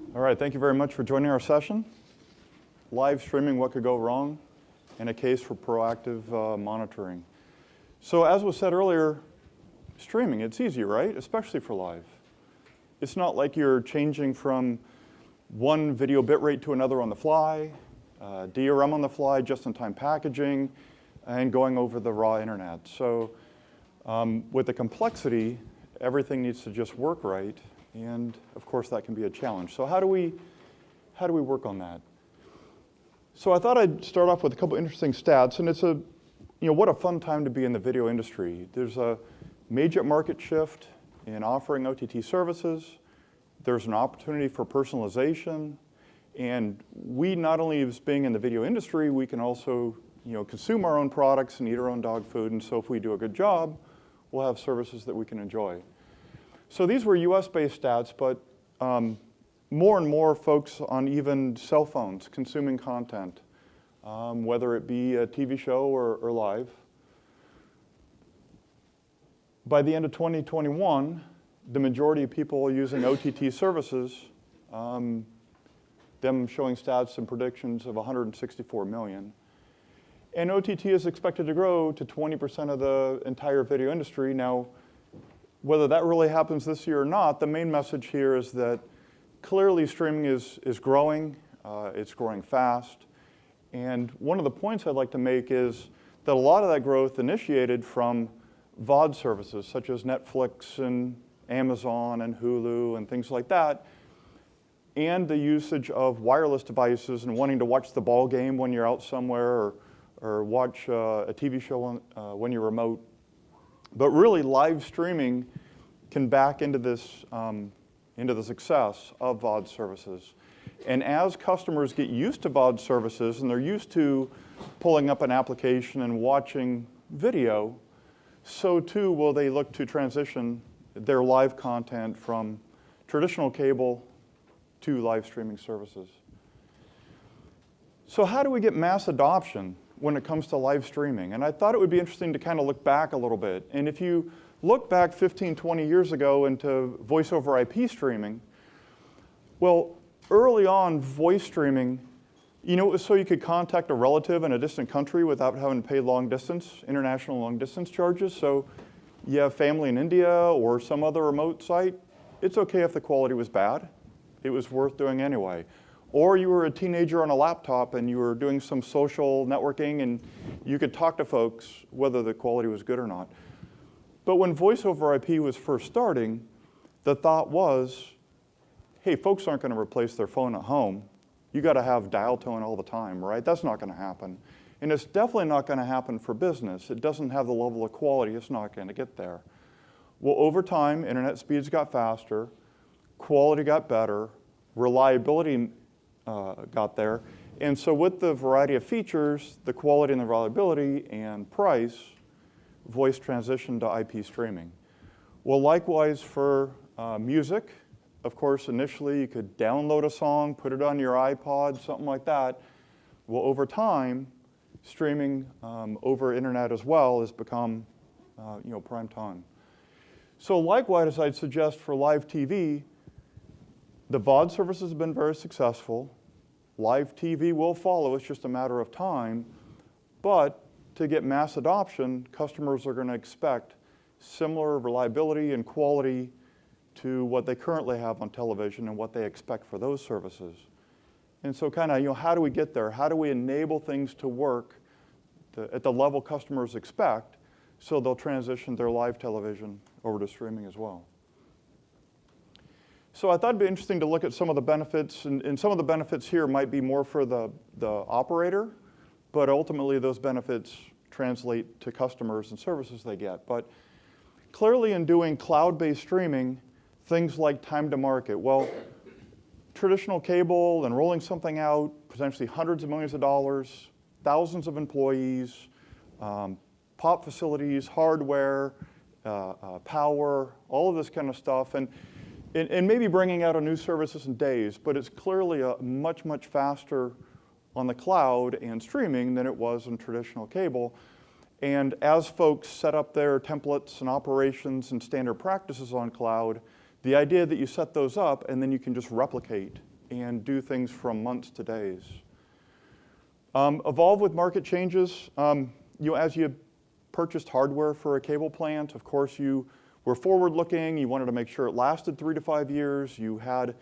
All right, thank you very much for joining our session. Live streaming, what could go wrong, and a case for proactive monitoring. So as was said earlier, streaming, it's easy, right? Especially for live. It's not like you're changing from one video bitrate to another on the fly, DRM on the fly, just-in-time packaging, and going over the raw internet. So with the complexity, everything needs to just work right. And of course, that can be a challenge. So how do we work on that? So I thought I'd start off with a couple interesting stats, and it's what a fun time to be in the video industry. There's a major market shift in offering OTT services. There's an opportunity for personalization, and we not only as being in the video industry, we can also consume our own products and eat our own dog food. And so if we do a good job, we'll have services that we can enjoy. So these were US-based stats, but more and more folks on even cell phones consuming content, whether it be a TV show or live. By the end of 2021, the majority of people using OTT services, them showing stats and predictions of 164 million. And OTT is expected to grow to 20% of the entire video industry. Now, whether that really happens this year or not, the main message here is that clearly streaming is growing. It's growing fast. And one of the points I'd like to make is that a lot of that growth initiated from VOD services, such as Netflix and Amazon and Hulu and things like that, and the usage of wireless devices and wanting to watch the ball game when you're out somewhere or watch a TV show when you're remote. But really, live streaming can back into the success of VOD services. And as customers get used to VOD services and they're used to pulling up an application and watching video, so too will they look to transition their live content from traditional cable to live streaming services. So how do we get mass adoption when it comes to live streaming? And I thought it would be interesting to kind of look back a little bit. And if you look back 15, 20 years ago into voice over IP streaming, well, early on, voice streaming, it was so you could contact a relative in a distant country without having to pay international long distance charges. So you have family in India or some other remote site, it's okay if the quality was bad. It was worth doing anyway. Or you were a teenager on a laptop and you were doing some social networking and you could talk to folks whether the quality was good or not. But when voice over IP was first starting, the thought was, hey, folks aren't going to replace their phone at home. You got to have dial tone all the time, right? That's not going to happen. And it's definitely not going to happen for business. It doesn't have the level of quality. It's not going to get there. Well, over time, internet speeds got faster, quality got better, reliability got there. And so with the variety of features, the quality and the reliability and price, voice transitioned to IP streaming. Well, likewise for music, of course, initially you could download a song, put it on your iPod, something like that. Well, over time, streaming over internet as well has become prime time. So likewise, I'd suggest for live TV, the VOD services have been very successful. Live TV will follow, it's just a matter of time. But to get mass adoption, customers are going to expect similar reliability and quality to what they currently have on television and what they expect for those services. And so kind of, how do we get there? How do we enable things to work at the level customers expect so they'll transition their live television over to streaming as well? So I thought it'd be interesting to look at some of the benefits, and some of the benefits here might be more for the operator, but ultimately those benefits translate to customers and services they get. But clearly in doing cloud-based streaming, things like time to market, well, traditional cable and rolling something out, potentially hundreds of millions of dollars, thousands of employees, POP facilities, hardware, power, all of this kind of stuff. And maybe bringing out a new services in days, but it's clearly a much, much faster on the cloud and streaming than it was in traditional cable. And as folks set up their templates and operations and standard practices on cloud, the The idea that you set those up and then you can just replicate and do things from months to days. Evolve with market changes. As you purchased hardware for a cable plant, of course you were forward-looking. You wanted to make sure it lasted 3 to 5 years. You had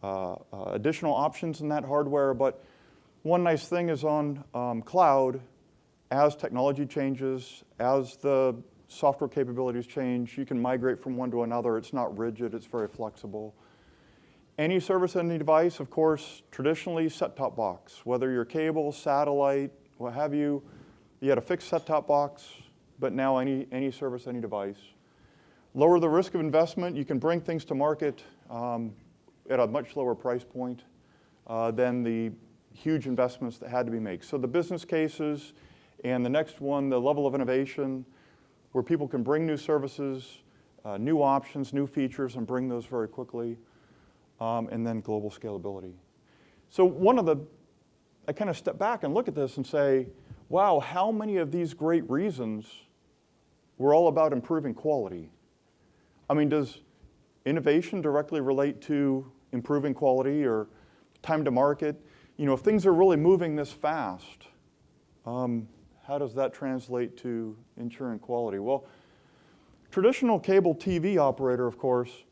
additional options in that hardware. But one nice thing is on cloud, as technology changes, as the software capabilities change, you can migrate from one to another. It's not rigid. It's very flexible. Any service, any device, of course, traditionally set-top box. Whether you're cable, satellite, what have you, you had a fixed set-top box, but now any service, any device. Lower the risk of investment. You can bring things to market at a much lower price point than the huge investments that had to be made. So the business cases, and the next one, the level of innovation, where people can bring new services, new options, new features, and bring those very quickly, and then global scalability. So I kind of step back and look at this and say, wow, how many of these great reasons were all about improving quality? I mean, does innovation directly relate to improving quality or time to market? If things are really moving this fast, how does that translate to ensuring quality? Well, traditional cable TV operator, of course,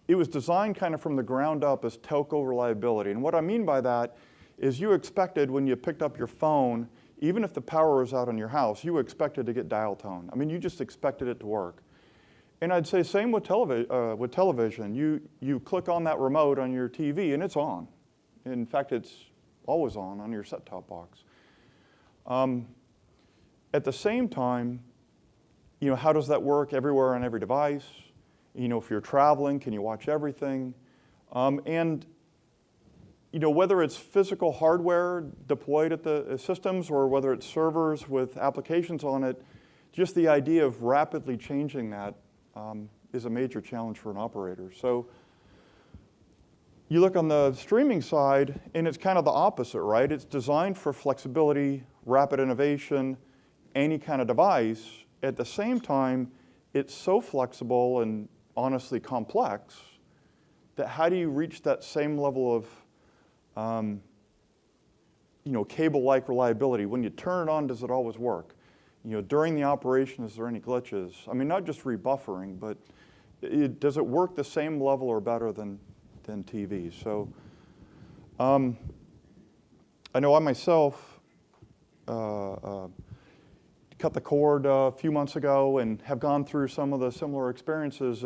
it was designed kind of from the ground up as telco reliability. And what I mean by that is you expected when you picked up your phone, even if the power was out in your house, you expected to get dial tone. I mean, you just expected it to work. And I'd say same with television. You click on that remote on your TV and it's on. In fact, it's always on your set-top box. At the same time, how does that work everywhere on every device? If you're traveling, can you watch everything? Whether it's physical hardware deployed at the systems or whether it's servers with applications on it, just the idea of rapidly changing that is a major challenge for an operator. So you look on the streaming side, and it's kind of the opposite, right? It's designed for flexibility, rapid innovation, any kind of device. At the same time, it's so flexible and honestly complex that how do you reach that same level of cable-like reliability? When you turn it on, does it always work? During the operation, is there any glitches? I mean, not just rebuffering, but does it work the same level or better than TV? So I know I myself cut the cord a few months ago and have gone through some of the similar experiences.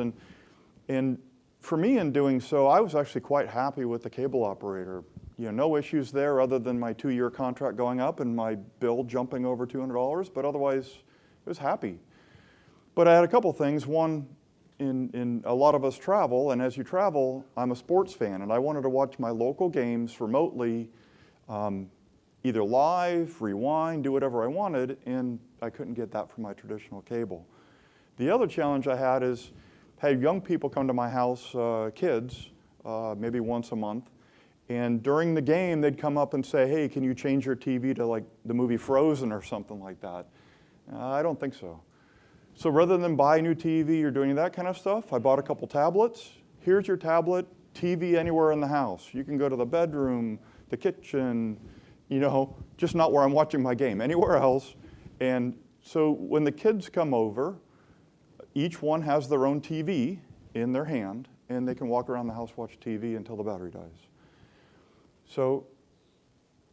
And for me in doing so, I was actually quite happy with the cable operator. No issues there other than my 2-year contract going up and my bill jumping over $200, but otherwise I was happy. But I had a couple things. One, in a lot of us travel, and as you travel, I'm a sports fan, and I wanted to watch my local games remotely, either live, rewind, do whatever I wanted, and I couldn't get that from my traditional cable. The other challenge I had is, had young people come to my house, kids, maybe once a month, and during the game, they'd come up and say, hey, can you change your TV to like the movie Frozen or something like that? I don't think so. So rather than buy a new TV or doing that kind of stuff, I bought a couple tablets. Here's your tablet, TV anywhere in the house. You can go to the bedroom, the kitchen, just not where I'm watching my game, anywhere else. And so when the kids come over, each one has their own TV in their hand, and they can walk around the house, watch TV until the battery dies. So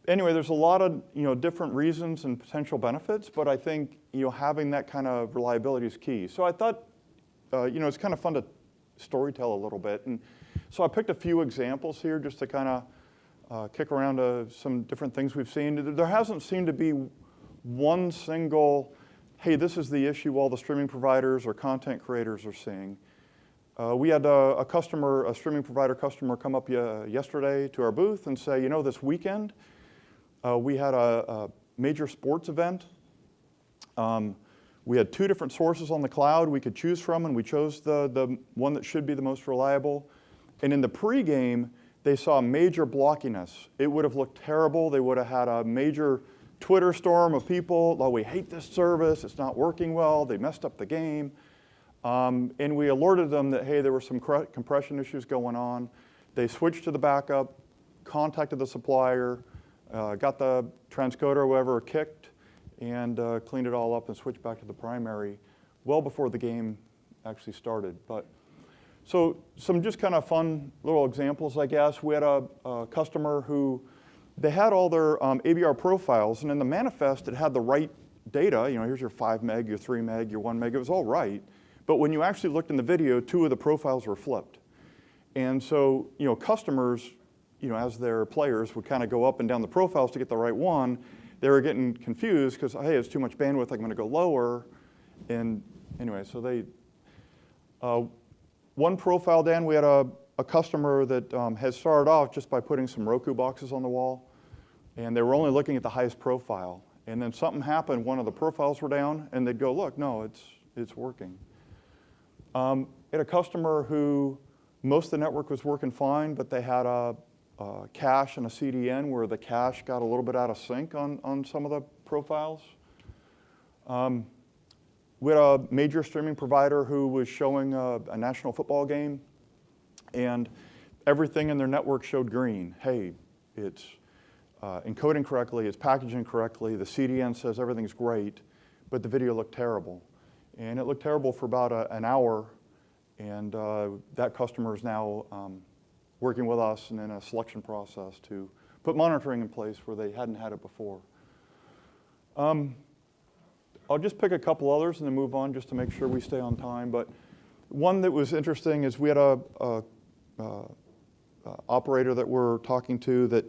anyway, there's a lot of different reasons and potential benefits, but I think having that kind of reliability is key. So I thought it's kind of fun to storytell a little bit, and so I picked a few examples here just to kind of kick around to some different things we've seen. There hasn't seemed to be one single, hey, this is the issue all the streaming providers or content creators are seeing. We had a streaming provider customer come up yesterday to our booth and say, this weekend we had a major sports event. We had 2 different sources on the cloud we could choose from, and we chose the one that should be the most reliable. And in the pregame, they saw major blockiness. It would have looked terrible. They would have had a major Twitter storm of people, oh, we hate this service, it's not working well, they messed up the game. And we alerted them that, hey, there were some compression issues going on. They switched to the backup, contacted the supplier, got the transcoder or whatever kicked, and cleaned it all up and switched back to the primary well before the game actually started. But so some just kind of fun little examples, I guess. We had a customer who, they had all their ABR profiles, and in the manifest it had the right data. You know, here's your 5 meg, your 3 meg, your 1 meg, it was all right. But when you actually looked in the video, 2 of the profiles were flipped. And so, you know, customers, you know, as their players would kind of go up and down the profiles to get the right one, they were getting confused because, hey, it's too much bandwidth, I'm going to go lower. And anyway, so they, one profile, Dan, we had a customer that had started off just by putting some Roku boxes on the wall, and they were only looking at the highest profile. And then something happened, one of the profiles were down, and they'd go, look, no, it's working. We had a customer who most of the network was working fine, but they had a cache and a CDN where the cache got a little bit out of sync on some of the profiles. We had a major streaming provider who was showing a national football game, and everything in their network showed green. Hey, it's encoding correctly, it's packaging correctly, the CDN says everything's great, but the video looked terrible. And it looked terrible for about an hour, and that customer is now working with us and in a selection process to put monitoring in place where they hadn't had it before. I'll just pick a couple others and then move on just to make sure we stay on time. But one that was interesting is we had a operator that we're talking to that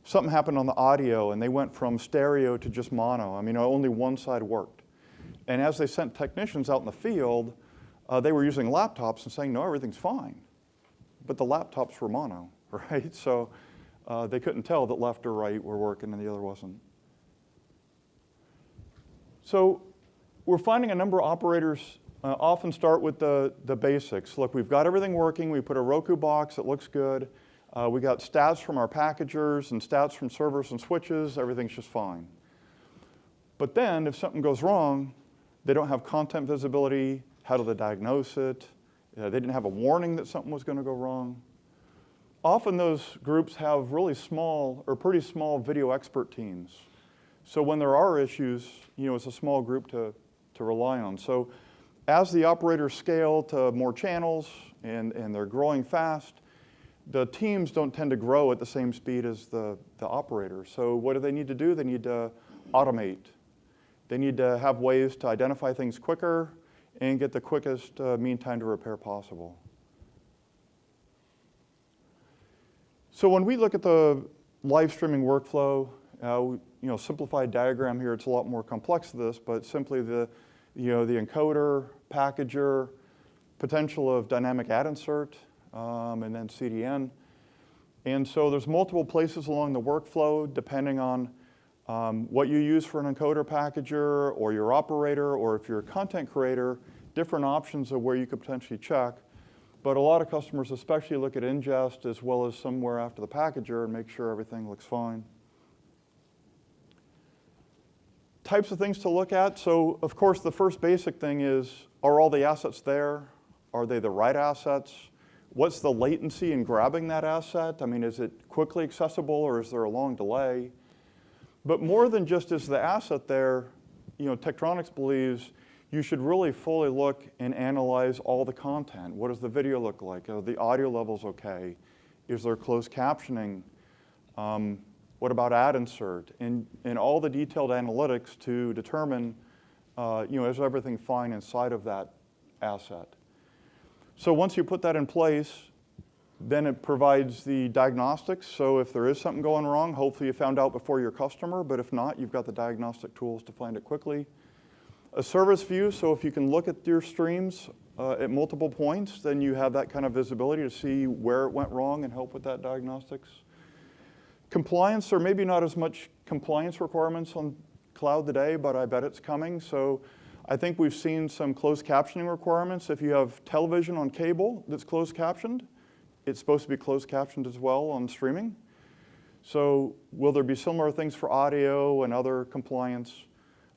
something happened on the audio and they went from stereo to just mono. I mean, only one side worked. And as they sent technicians out in the field, they were using laptops and saying, no, everything's fine. But the laptops were mono, right? So they couldn't tell that left or right were working and the other wasn't. So we're finding a number of operators often start with the basics. Look, we've got everything working. We put a Roku box, it looks good. We got stats from our packagers and stats from servers and switches, everything's just fine. But then if something goes wrong, they don't have content visibility. How do they diagnose it? They didn't have a warning that something was going to go wrong. Often those groups have really small or pretty small video expert teams. So when there are issues, you know, it's a small group to rely on. So as the operators scale to more channels and they're growing fast, the teams don't tend to grow at the same speed as the operators. So what do they need to do? They need to automate. They need to have ways to identify things quicker and get the quickest mean time to repair possible. So when we look at the live streaming workflow, you know, simplified diagram here, it's a lot more complex than this, but simply the encoder, packager, potential of dynamic add insert, and then CDN. And so there's multiple places along the workflow depending on what you use for an encoder packager or your operator, or if you're a content creator, different options of where you could potentially check. But a lot of customers especially look at ingest as well as somewhere after the packager and make sure everything looks fine. Types of things to look at. So of course the first basic thing is, are all the assets there? Are they the right assets? What's the latency in grabbing that asset? I mean, is it quickly accessible or is there a long delay? But more than just is the asset there, you know, Tektronix believes you should really fully look and analyze all the content. What does the video look like? Are the audio levels okay? Is there closed captioning? What about add insert? And all the detailed analytics to determine, you know, is everything fine inside of that asset? So once you put that in place, then it provides the diagnostics. So if there is something going wrong, hopefully you found out before your customer, but if not, you've got the diagnostic tools to find it quickly. A service view, so if you can look at your streams at multiple points, then you have that kind of visibility to see where it went wrong and help with that diagnostics. Compliance, or maybe not as much compliance requirements on cloud today, but I bet it's coming. So I think we've seen some closed captioning requirements. If you have television on cable that's closed captioned, it's supposed to be closed captioned as well on streaming. So will there be similar things for audio and other compliance?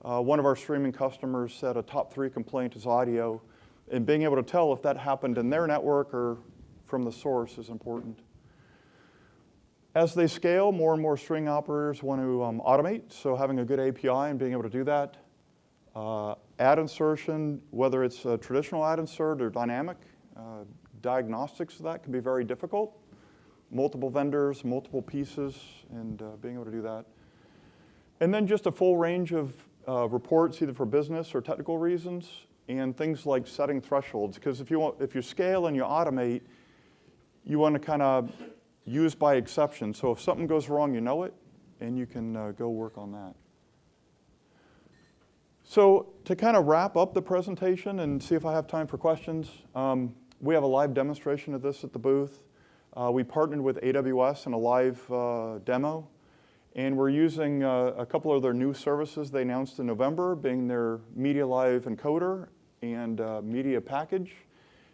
One of our streaming customers said a top 3 complaint is audio, and being able to tell if that happened in their network or from the source is important. As they scale, more and more streaming operators want to automate, so having a good API and being able to do that. Ad insertion, whether it's a traditional ad insert or dynamic, diagnostics of that can be very difficult. Multiple vendors, multiple pieces, and being able to do that. And then just a full range of reports, either for business or technical reasons, and things like setting thresholds. Because if you scale and you automate, you want to kind of use by exception. So if something goes wrong, you know it, and you can go work on that. So to kind of wrap up the presentation and see if I have time for questions, we have a live demonstration of this at the booth. We partnered with AWS in a live demo, and we're using a couple of their new services they announced in November, being their Media Live Encoder and Media Package,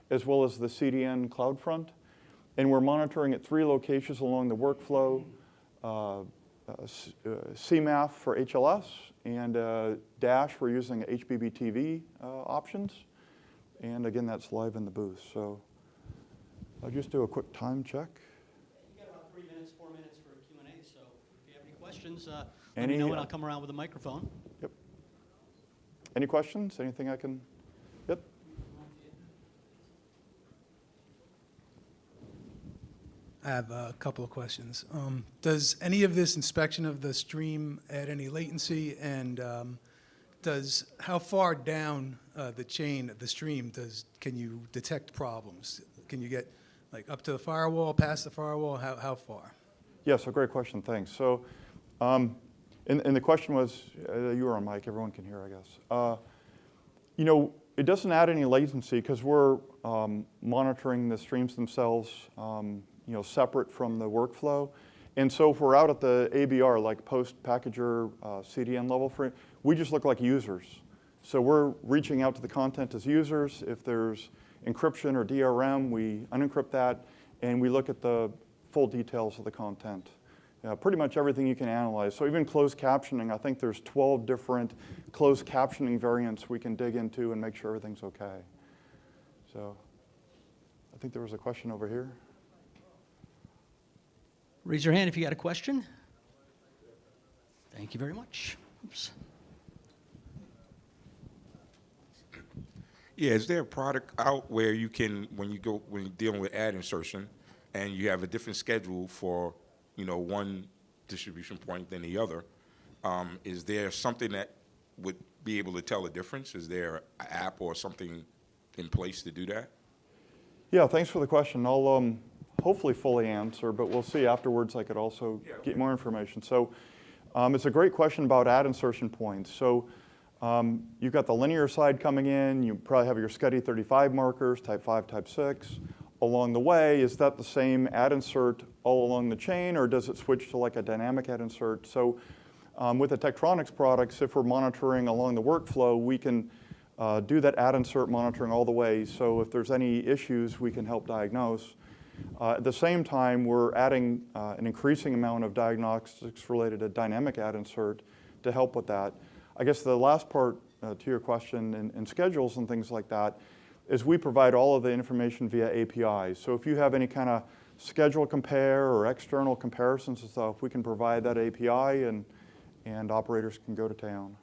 as well as the CDN CloudFront. And we're monitoring at 3 locations along the workflow, CMAF for HLS, and Dash, we're using HBBTV options. And again, that's live in the booth. So I'll just do a quick time check. You've got about 3 minutes, 4 minutes for Q&A, so if you have any questions, let me know and I'll come around with a microphone. Yep. Any questions? Anything I can? Yep. I have a couple of questions. Does any of this inspection of the stream add any latency? And how far down the chain, the stream, can you detect problems? Can you get like up to the firewall, past the firewall? How far? Yes, a great question. Thanks. So, and the question was, you were on mic. Everyone can hear, I guess. You know, it doesn't add any latency because we're monitoring the streams themselves. You know, separate from the workflow. And so if we're out at the ABR, like post-packager CDN level, we just look like users. So we're reaching out to the content as users. If there's encryption or DRM, we unencrypt that, and we look at the full details of the content. Pretty much everything you can analyze. So even closed captioning, I think there's 12 different closed captioning variants we can dig into and make sure everything's okay. So I think there was a question over here. Raise your hand if you got a question. Thank you very much. Oops. Yeah, is there a product out where you can, when you're dealing with ad insertion, and you have a different schedule for, you know, one distribution point than the other, is there something that would be able to tell a difference? Is there an app or something in place to do that? Yeah, thanks for the question. I'll hopefully fully answer, but we'll see afterwards. I could also get more information. So it's a great question about ad insertion points. So you've got the linear side coming in. You probably have your SCSI 35 markers, type 5, type 6. Along the way, is that the same ad insert all along the chain, or does it switch to like a dynamic ad insert? So with the Tektronix products, if we're monitoring along the workflow, we can do that ad insert monitoring all the way. So if there's any issues, we can help diagnose. At the same time, we're adding an increasing amount of diagnostics related to dynamic ad insert to help with that. I guess the last part to your question and schedules and things like that is we provide all of the information via APIs. So if you have any kind of schedule compare or external comparisons and stuff, we can provide that API and operators can go to town.